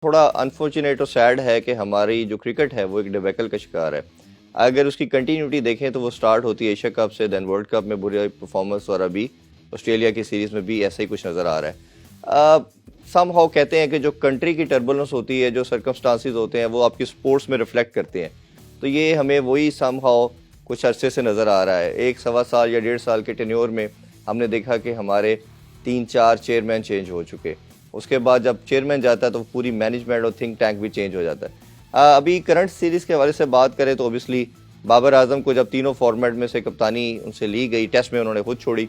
थोड़ा अनफॉर्चुनेट और सैड है कि हमारी जो क्रिकेट है वो एक डिबेकल का शिकार है। अगर उसकी कंटिन्यूटी देखें तो वो स्टार्ट होती है एशिया कप से, देन वर्ल्ड कप में बुरी परफॉर्मेंस, और अभी ऑस्ट्रेलिया की सीरीज़ में भी ऐसा ही कुछ नज़र आ रहा है। सम हाउ कहते हैं कि जो कंट्री की टर्बुलेंस होती है, जो सर्कमस्टांसिस होते हैं, वो आपकी स्पोर्ट्स में रिफ्लेक्ट करते हैं। तो ये हमें वही सम हाउ कुछ अरसे से नज़र आ रहा है। एक सवा साल या 1.5 साल के टेन्योर में हमने देखा कि हमारे 3-4 चेयरमैन चेंज हो चुके। उसके बाद जब चेयरमैन जाता है तो पूरी मैनेजमेंट और थिंक टैंक भी चेंज हो जाता है। अभी करंट सीरीज़ के हवाले से बात करें तो ओबियसली बाबर आजम को जब तीनों फॉर्मेट में से कप्तानी उनसे ली गई, टेस्ट में उन्होंने खुद छोड़ी,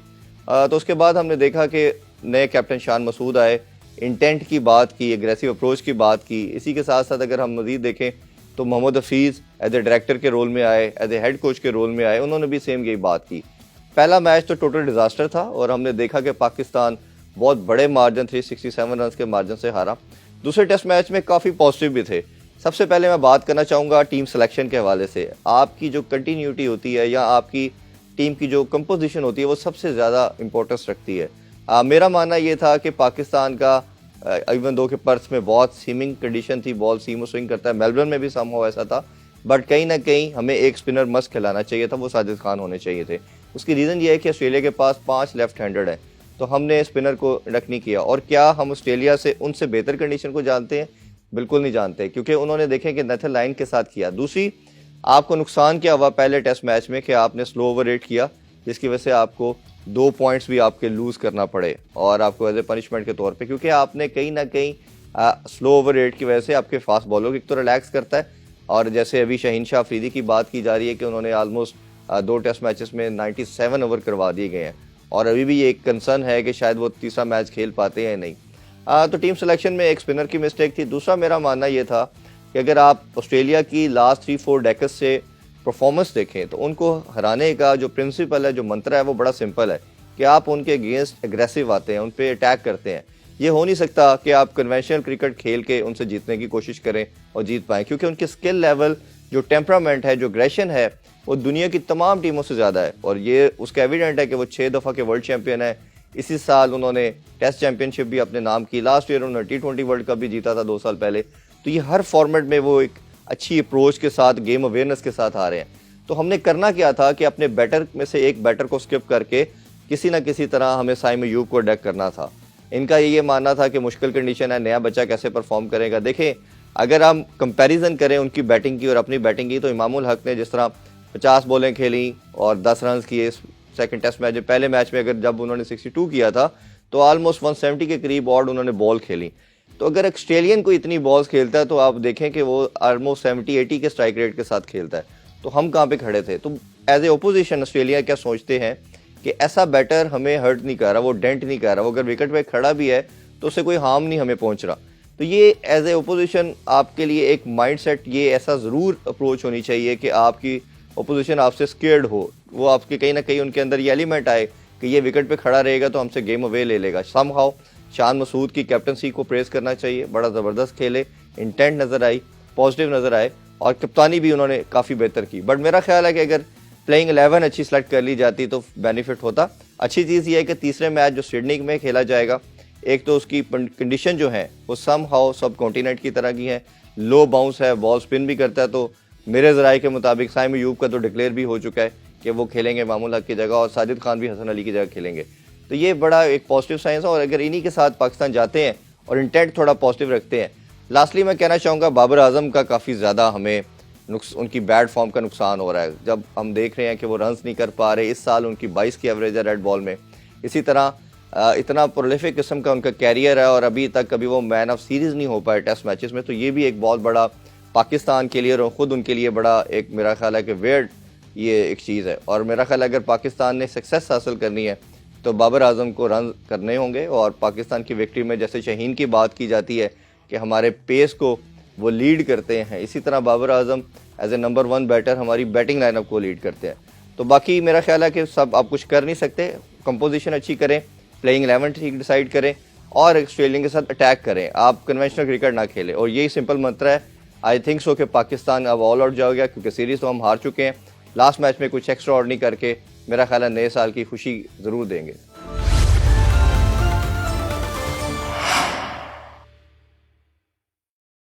तो उसके बाद हमने देखा कि नए कैप्टन शान मसूद आए, इंटेंट की बात की, एग्रेसिव अप्रोच की बात की। इसी के साथ साथ अगर हम मज़ीद देखें तो Mohammad Hafeez as a director के रोल में आए, एज ए हेड कोच के रोल में आए, उन्होंने भी सेम यही बात की। पहला मैच तो टोटल डिज़ास्टर था और हमने देखा कि पाकिस्तान बहुत बड़े मार्जिन 367 रन के मार्जिन से हारा। दूसरे टेस्ट मैच में काफ़ी पॉजिटिव भी थे। सबसे पहले मैं बात करना चाहूँगा टीम सिलेक्शन के हवाले से। आपकी जो कंटिन्यूटी होती है या आपकी टीम की जो कंपोजिशन होती है वो सबसे ज़्यादा इंपॉर्टेंस रखती है। मेरा मानना ये था कि पाकिस्तान का इवन दो के पर्थ में बहुत सीमिंग कंडीशन थी, बॉल सीम और स्विंग करता है, मेलबर्न में भी समहाउ ऐसा था, बट कहीं ना कहीं हमें एक स्पिनर मस्ट खिलाना चाहिए था, वो साजिद खान होने चाहिए थे। उसकी रीज़न ये है कि ऑस्ट्रेलिया के पास 5 लेफ्ट हैंडेड है, तो हमने स्पिनर को इंडक्ट नहीं किया। और क्या हम ऑस्ट्रेलिया से उनसे बेहतर कंडीशन को जानते हैं? बिल्कुल नहीं जानते, क्योंकि उन्होंने देखें कि नेथन लाइन के साथ किया। दूसरी, आपको नुकसान क्या हुआ पहले टेस्ट मैच में कि आपने स्लो ओवर रेट किया, जिसकी वजह से आपको 2 पॉइंट्स भी आपके लूज़ करना पड़े, और आपको एज ए पनिशमेंट के तौर पे, क्योंकि आपने कहीं ना कहीं स्लो ओवर रेट की वजह से आपके फास्ट बॉलर को एक तो रिलैक्स करता है। और जैसे अभी शाहीन शाह अफरीदी की बात की जा रही है कि उन्होंने ऑलमोस्ट 2 टेस्ट मैचेस में 97 ओवर करवा दिए गए हैं, और अभी भी ये एक कंसर्न है कि शायद वो तीसरा मैच खेल पाते हैं नहीं। तो टीम सिलेक्शन में एक स्पिनर की मिस्टेक थी। दूसरा मेरा मानना ये था कि अगर आप ऑस्ट्रेलिया की लास्ट 3-4 डेकेड से परफॉर्मेंस देखें तो उनको हराने का जो प्रिंसिपल है, जो मंत्र है, वो बड़ा सिंपल है कि आप उनके अगेंस्ट एग्रेसिव आते हैं, उन पर अटैक करते हैं। ये हो नहीं सकता कि आप कन्वेंशनल क्रिकेट खेल के उनसे जीतने की कोशिश करें और जीत पाएँ, क्योंकि उनके स्किल लेवल, जो टेम्परामेंट है, जो एग्रेशन है, वो दुनिया की तमाम टीमों से ज़्यादा है। और ये उसका एविडेंट है कि वो 6 दफ़ा के वर्ल्ड चैंपियन है। इसी साल उन्होंने टेस्ट चैंपियनशिप भी अपने नाम की, लास्ट ईयर उन्होंने T20 वर्ल्ड कप भी जीता था 2 साल पहले। तो ये हर फॉर्मेट में वो एक अच्छी अप्रोच के साथ, गेम अवेयरनेस के साथ आ रहे हैं। तो हमने करना क्या था कि अपने बैटर में से एक बैटर को स्किप करके किसी ना किसी तरह हमें साइम अयूब को अटैक करना था। इनका ये मानना था कि मुश्किल कंडीशन है, नया बच्चा कैसे परफॉर्म करेगा। देखें, अगर हम कंपैरिजन करें उनकी बैटिंग की और अपनी बैटिंग की, तो इमामुल हक ने जिस तरह 50 बॉलें खेली और 10 रन किए सेकंड टेस्ट मैच में, पहले मैच में अगर जब उन्होंने 62 किया था तो ऑलमोस्ट 170 के करीब और उन्होंने बॉल खेली। तो अगर ऑस्ट्रेलियन को इतनी बॉल्स खेलता है तो आप देखें कि वो ऑलमोस्ट 70-80 के स्ट्राइक रेट के साथ खेलता है, तो हम कहाँ पे खड़े थे। तो एज ए ओपोजिशन ऑस्ट्रेलिया क्या सोचते हैं कि ऐसा बैटर हमें हर्ट नहीं कर रहा, वो डेंट नहीं कर रहा, वो अगर विकेट पे खड़ा भी है तो उससे कोई हार्म नहीं हमें पहुंच रहा। तो ये एज ए ओपोजिशन आपके लिए एक माइंडसेट, ये ऐसा ज़रूर अप्रोच होनी चाहिए कि आपकी ओपोजिशन आपसे स्केर्ड हो, वो आपके कहीं ना कहीं उनके अंदर ये एलिमेंट आए कि ये विकेट पे खड़ा रहेगा तो हमसे गेम अवे ले लेगा। समहाउ शान मसूद की कैप्टनसी को प्रेस करना चाहिए, बड़ा ज़बरदस्त खेले, इंटेंट नज़र आई, पॉजिटिव नज़र आए, और कप्तानी भी उन्होंने काफ़ी बेहतर की। बट मेरा ख्याल है कि अगर प्लेइंग 11 अच्छी सेलेक्ट कर ली जाती तो बेनिफिट होता। अच्छी चीज़ ये है कि तीसरे मैच जो सिडनी में खेला जाएगा, एक तो उसकी कंडीशन जो है वो सम हाउ सब कॉन्टिनेंट की तरह की है, लो बाउंस है, बॉल स्पिन भी करता है। तो मेरे ज़राए के मुताबिक साइम अयूब का तो डिक्लेयर भी हो चुका है कि वो खेलेंगे मामूल हक की जगह, और साजिद खान भी हसन अली की जगह खेलेंगे। तो ये बड़ा एक पॉजिटिव साइंस है, और अगर इन्हीं के साथ पाकिस्तान जाते हैं और इंटेंट थोड़ा पॉजिटिव रखते हैं। लास्टली मैं कहना चाहूँगा बाबर आजम का काफ़ी ज़्यादा हमें उनकी बैड फॉर्म का नुकसान हो रहा है। जब हम देख रहे हैं कि वो रन्स नहीं कर पा रहे, इस साल उनकी 22 की एवरेज है रेड बॉल में। इसी तरह इतना प्रोलिफिक किस्म का उनका कैरियर है, और अभी तक कभी वो मैन ऑफ सीरीज़ नहीं हो पाए टेस्ट मैचेस में। तो ये भी एक बहुत बड़ा पाकिस्तान के लिए और ख़ुद उनके लिए बड़ा एक, मेरा ख्याल है कि वेयर्ड ये एक चीज़ है। और मेरा ख्याल है अगर पाकिस्तान ने सक्सेस हासिल करनी है तो बाबर आजम को रन करने होंगे, और पाकिस्तान की विक्ट्री में जैसे शहीन की बात की जाती है कि हमारे पेस को वो लीड करते हैं, इसी तरह Babar Azam as a number 1 batter हमारी बैटिंग लाइनअप को लीड करते हैं। तो बाकी मेरा ख्याल है कि सब आप कुछ कर नहीं सकते, कंपोजिशन अच्छी करें, प्लेइंग 11 ठीक डिसाइड करें, और ऑस्ट्रेलिया के साथ अटैक करें, आप कन्वेंशनल क्रिकेट ना खेलें। और यही सिंपल मंत्र है। आई थिंक सो कि पाकिस्तान अब ऑल आउट जाएगा, क्योंकि सीरीज़ तो हम हार चुके हैं। लास्ट मैच में कुछ एक्स्ट्रा ऑर्डिनरी करके मेरा ख्याल है नए साल की खुशी ज़रूर देंगे।